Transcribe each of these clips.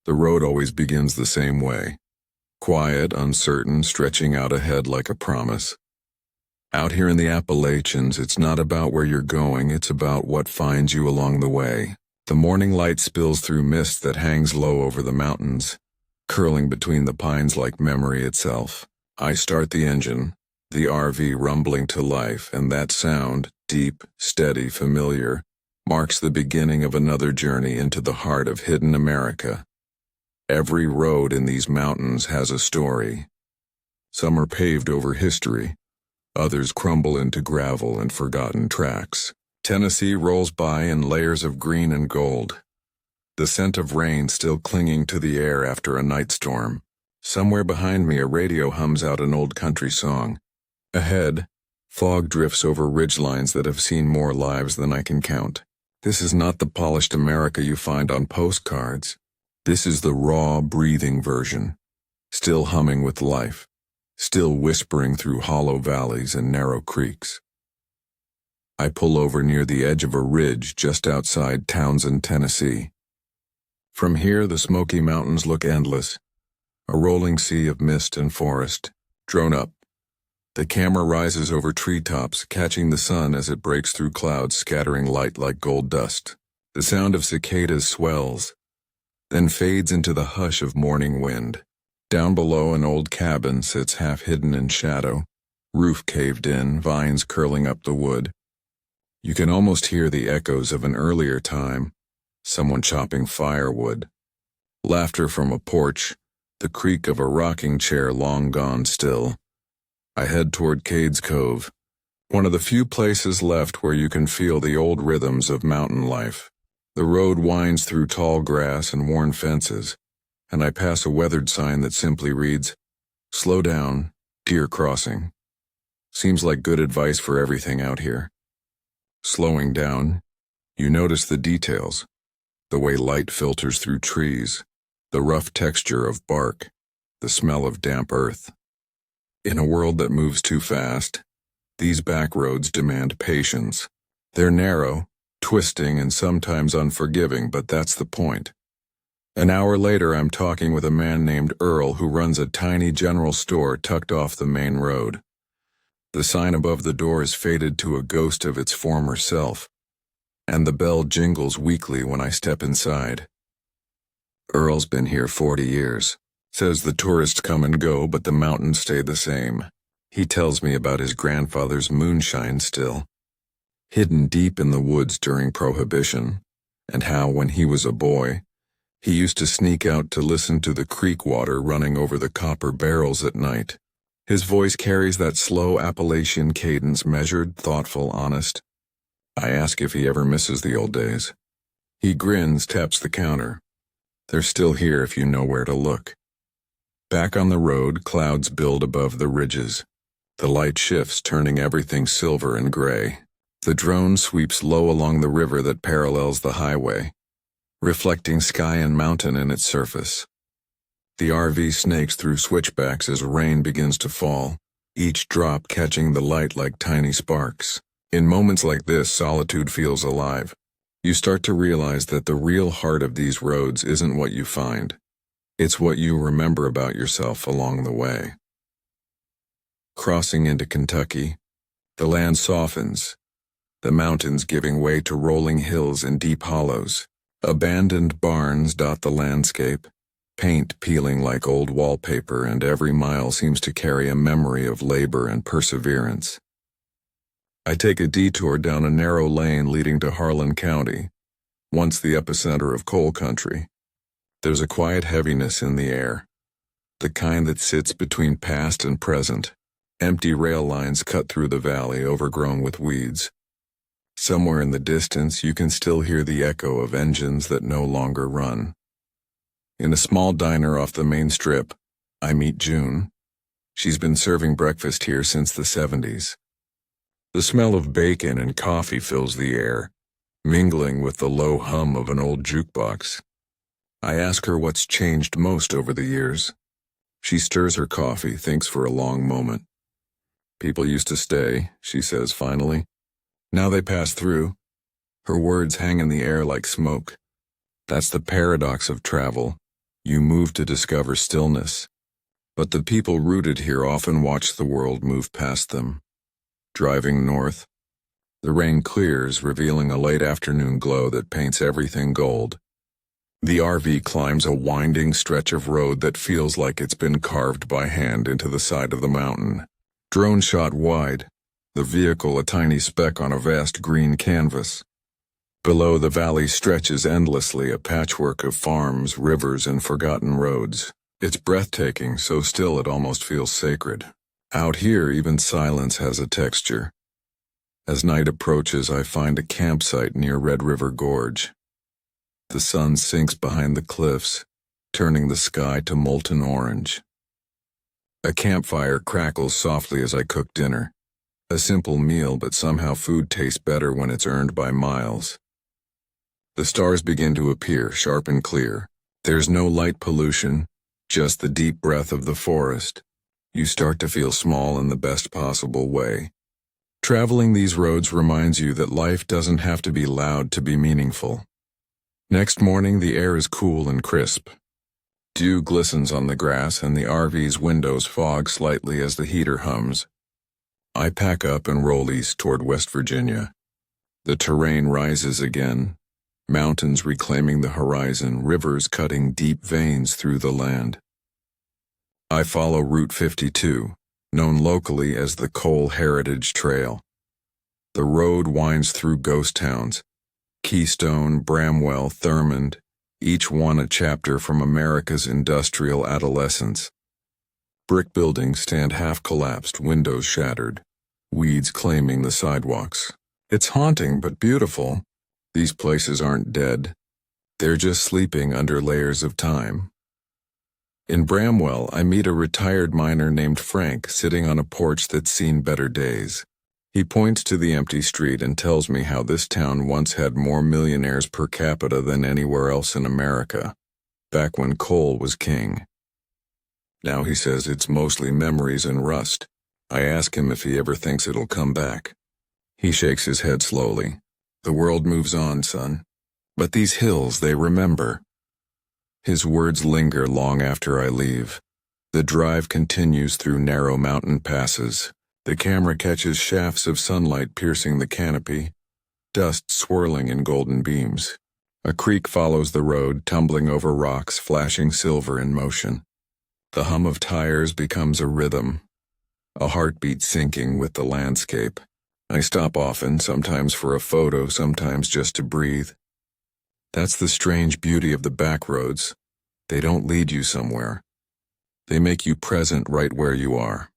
The road always begins the same way. Quiet, uncertain, stretching out ahead like a promise. Out here in the Appalachians, it's not about where you're going, it's about what finds you along the way. The morning light spills through mist that hangs low over the mountains, curling between the pines like memory itself. I start the engine, the RV rumbling to life, and that sound, deep, steady, familiar, marks the beginning of another journey into the heart of hidden America. Every road in these mountains has a story. Some are paved over history. Others crumble into gravel and forgotten tracks. Tennessee rolls by in layers of green and gold, the scent of rain still clinging to the air after a night storm. Somewhere behind me, a radio hums out an old country song. Ahead, fog drifts over ridgelines that have seen more lives than I can count. This is not the polished America you find on postcards. This is the raw, breathing version, still humming with life, still whispering through hollow valleys and narrow creeks. I pull over near the edge of a ridge just outside Townsend, Tennessee. From here, the Smoky Mountains look endless, a rolling sea of mist and forest. Drone up, the camera rises over treetops, catching the sun as it breaks through clouds, scattering light like gold dust. The sound of cicadas swells, then fades into the hush of morning wind. Down below, an old cabin sits half hidden in shadow, roof caved in, vines curling up the wood. You can almost hear the echoes of an earlier time, someone chopping firewood. Laughter from a porch, the creak of a rocking chair long gone still. I head toward Cades Cove, one of the few places left where you can feel the old rhythms of mountain life. The road winds through tall grass and worn fences, and I pass a weathered sign that simply reads, "Slow down, deer crossing." Seems like good advice for everything out here. Slowing down, you notice the details, the way light filters through trees, the rough texture of bark, the smell of damp earth. In a world that moves too fast, these back roads demand patience. They're narrow, twisting, and sometimes unforgiving, but that's the point. An hour later, I'm talking with a man named Earl who runs a tiny general store tucked off the main road. The sign above the door is faded to a ghost of its former self, and the bell jingles weakly when I step inside. Earl's been here 40 years. Says the tourists come and go, but the mountains stay the same. He tells me about his grandfather's moonshine still, hidden deep in the woods during Prohibition, and how, when he was a boy, he used to sneak out to listen to the creek water running over the copper barrels at night. His voice carries that slow Appalachian cadence, measured, thoughtful, honest. I ask if he ever misses the old days. He grins, taps the counter. They're still here if you know where to look. Back on the road, clouds build above the ridges. The light shifts, turning everything silver and gray. The drone sweeps low along the river that parallels the highway, reflecting sky and mountain in its surface. The RV snakes through switchbacks as rain begins to fall, each drop catching the light like tiny sparks. In moments like this, solitude feels alive. You start to realize that the real heart of these roads isn't what you find. It's what you remember about yourself along the way. Crossing into Kentucky, the land softens, the mountains giving way to rolling hills and deep hollows. Abandoned barns dot the landscape, paint peeling like old wallpaper, and every mile seems to carry a memory of labor and perseverance. I take a detour down a narrow lane leading to Harlan County, once the epicenter of coal country. There's a quiet heaviness in the air, the kind that sits between past and present. Empty rail lines cut through the valley, overgrown with weeds. Somewhere in the distance, you can still hear the echo of engines that no longer run. In a small diner off the main strip, I meet June. She's been serving breakfast here since the 70s. The smell of bacon and coffee fills the air, mingling with the low hum of an old jukebox. I ask her what's changed most over the years. She stirs her coffee, thinks for a long moment. People used to stay, she says finally. Now they pass through. Her words hang in the air like smoke. That's the paradox of travel. You move to discover stillness. But the people rooted here often watch the world move past them. Driving north, the rain clears, revealing a late afternoon glow that paints everything gold. The RV climbs a winding stretch of road that feels like it's been carved by hand into the side of the mountain. Drone shot wide, the vehicle a tiny speck on a vast green canvas. Below, the valley stretches endlessly, a patchwork of farms, rivers, and forgotten roads. It's breathtaking, so still it almost feels sacred. Out here, even silence has a texture. As night approaches, I find a campsite near Red River Gorge. The sun sinks behind the cliffs, turning the sky to molten orange. A campfire crackles softly as I cook dinner. A simple meal, but somehow food tastes better when it's earned by miles. The stars begin to appear, sharp and clear. There's no light pollution, just the deep breath of the forest. You start to feel small in the best possible way. Traveling these roads reminds you that life doesn't have to be loud to be meaningful. Next morning, the air is cool and crisp. Dew glistens on the grass and the RV's windows fog slightly as the heater hums. I pack up and roll east toward West Virginia. The terrain rises again, mountains reclaiming the horizon, rivers cutting deep veins through the land. I follow Route 52, known locally as the Coal Heritage Trail. The road winds through ghost towns, Keystone, Bramwell, Thurmond, each one a chapter from America's industrial adolescence. Brick buildings stand half-collapsed, windows shattered, weeds claiming the sidewalks. It's haunting but beautiful. These places aren't dead. They're just sleeping under layers of time. In Bramwell, I meet a retired miner named Frank sitting on a porch that's seen better days. He points to the empty street and tells me how this town once had more millionaires per capita than anywhere else in America, back when coal was king. Now he says it's mostly memories and rust. I ask him if he ever thinks it'll come back. He shakes his head slowly. The world moves on, son. But these hills, they remember. His words linger long after I leave. The drive continues through narrow mountain passes. The camera catches shafts of sunlight piercing the canopy, dust swirling in golden beams. A creek follows the road, tumbling over rocks, flashing silver in motion. The hum of tires becomes a rhythm, a heartbeat syncing with the landscape. I stop often, sometimes for a photo, sometimes just to breathe. That's the strange beauty of the backroads. They don't lead you somewhere. They make you present right where you are.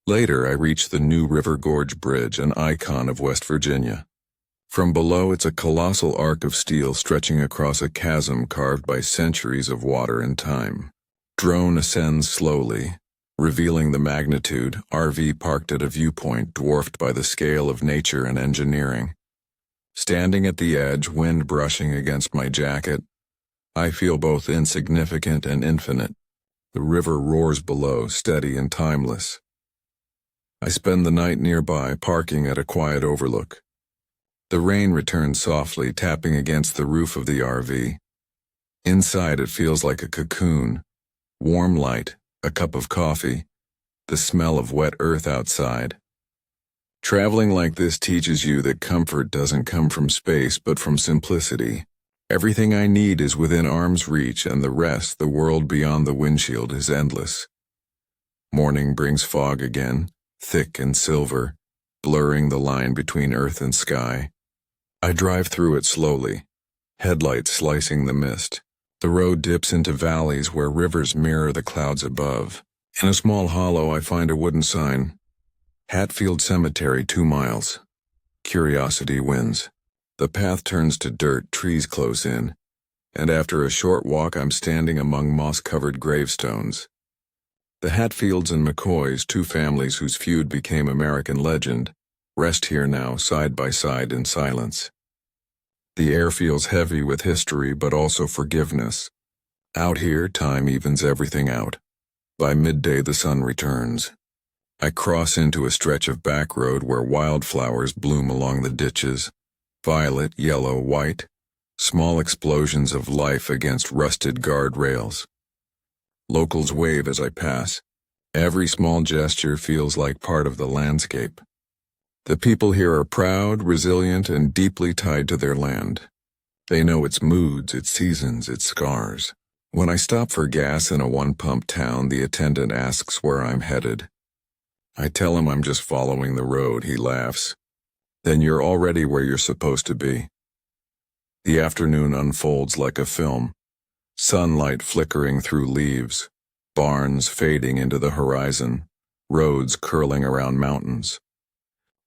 Later, I reach the New River Gorge Bridge, an icon of West Virginia. From below, it's a colossal arc of steel stretching across a chasm carved by centuries of water and time. Drone ascends slowly, revealing the magnitude, RV parked at a viewpoint dwarfed by the scale of nature and engineering. Standing at the edge, wind brushing against my jacket, I feel both insignificant and infinite. The river roars below, steady and timeless. I spend the night nearby, parking at a quiet overlook. The rain returns softly, tapping against the roof of the RV. Inside, it feels like a cocoon. Warm light, a cup of coffee, the smell of wet earth outside. Traveling like this teaches you that comfort doesn't come from space but from simplicity. Everything I need is within arm's reach, and the rest, the world beyond the windshield, is endless. Morning brings fog again, thick and silver, blurring the line between earth and sky. I drive through it slowly, headlights slicing the mist. The road dips into valleys where rivers mirror the clouds above. In a small hollow, I find a wooden sign. Hatfield Cemetery, 2 miles. Curiosity wins. The path turns to dirt, trees close in, and after a short walk, I'm standing among moss-covered gravestones. The Hatfields and McCoys, 2 families whose feud became American legend, rest here now, side by side in silence. The air feels heavy with history, but also forgiveness. Out here, time evens everything out. By midday, the sun returns. I cross into a stretch of back road where wildflowers bloom along the ditches. Violet, yellow, white. Small explosions of life against rusted guardrails. Locals wave as I pass. Every small gesture feels like part of the landscape. The people here are proud, resilient, and deeply tied to their land. They know its moods, its seasons, its scars. When I stop for gas in a one-pump town, the attendant asks where I'm headed. I tell him I'm just following the road. He laughs. Then you're already where you're supposed to be. The afternoon unfolds like a film. Sunlight flickering through leaves, barns fading into the horizon, roads curling around mountains.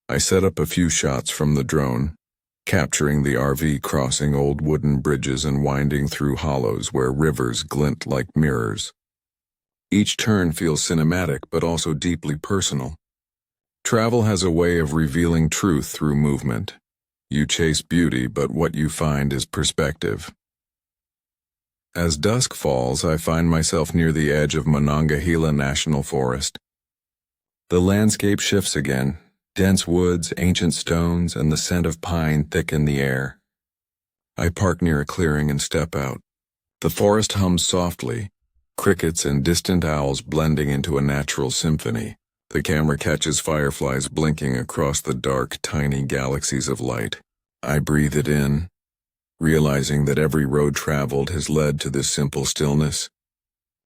I set up a few shots from the drone, capturing the RV crossing old wooden bridges and winding through hollows where rivers glint like mirrors. Each turn feels cinematic but also deeply personal. Travel has a way of revealing truth through movement. You chase beauty, but what you find is perspective. As dusk falls, I find myself near the edge of Monongahela National Forest. The landscape shifts again. Dense woods, ancient stones, and the scent of pine thicken the air. I park near a clearing and step out. The forest hums softly, crickets and distant owls blending into a natural symphony. The camera catches fireflies blinking across the dark, tiny galaxies of light. I breathe it in, realizing that every road traveled has led to this simple stillness.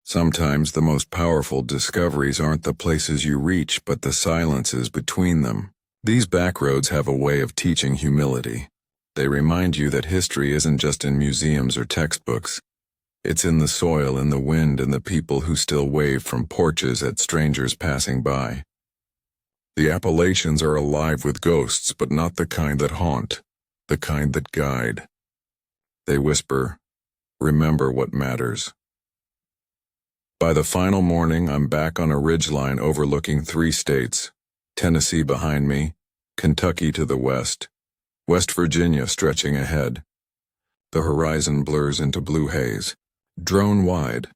Sometimes the most powerful discoveries aren't the places you reach, but the silences between them. These backroads have a way of teaching humility. They remind you that history isn't just in museums or textbooks. It's in the soil, in the wind, and the people who still wave from porches at strangers passing by. The Appalachians are alive with ghosts, but not the kind that haunt, the kind that guide. They whisper, "Remember what matters." By the final morning, I'm back on a ridgeline overlooking 3 states, Tennessee behind me, Kentucky to the west, West Virginia stretching ahead. The horizon blurs into blue haze, drone wide,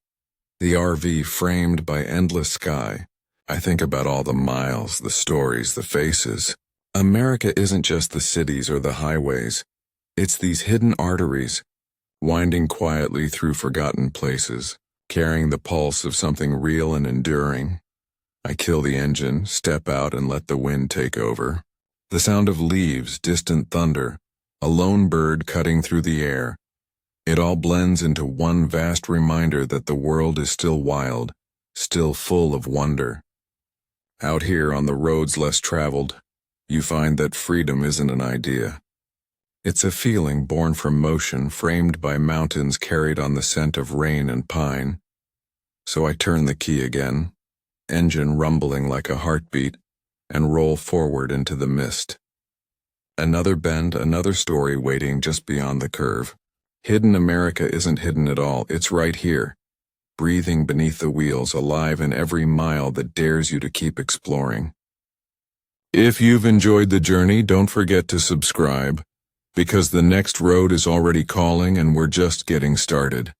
the RV framed by endless sky. I think about all the miles, the stories, the faces. America isn't just the cities or the highways. It's these hidden arteries, winding quietly through forgotten places, carrying the pulse of something real and enduring. I kill the engine, step out, and let the wind take over. The sound of leaves, distant thunder, a lone bird cutting through the air. It all blends into one vast reminder that the world is still wild, still full of wonder. Out here on the roads less traveled, you find that freedom isn't an idea. It's a feeling born from motion, framed by mountains carried on the scent of rain and pine. So I turn the key again, engine rumbling like a heartbeat, and roll forward into the mist. Another bend, another story waiting just beyond the curve. Hidden America isn't hidden at all, it's right here, breathing beneath the wheels, alive in every mile that dares you to keep exploring. If you've enjoyed the journey, don't forget to subscribe, because the next road is already calling and we're just getting started.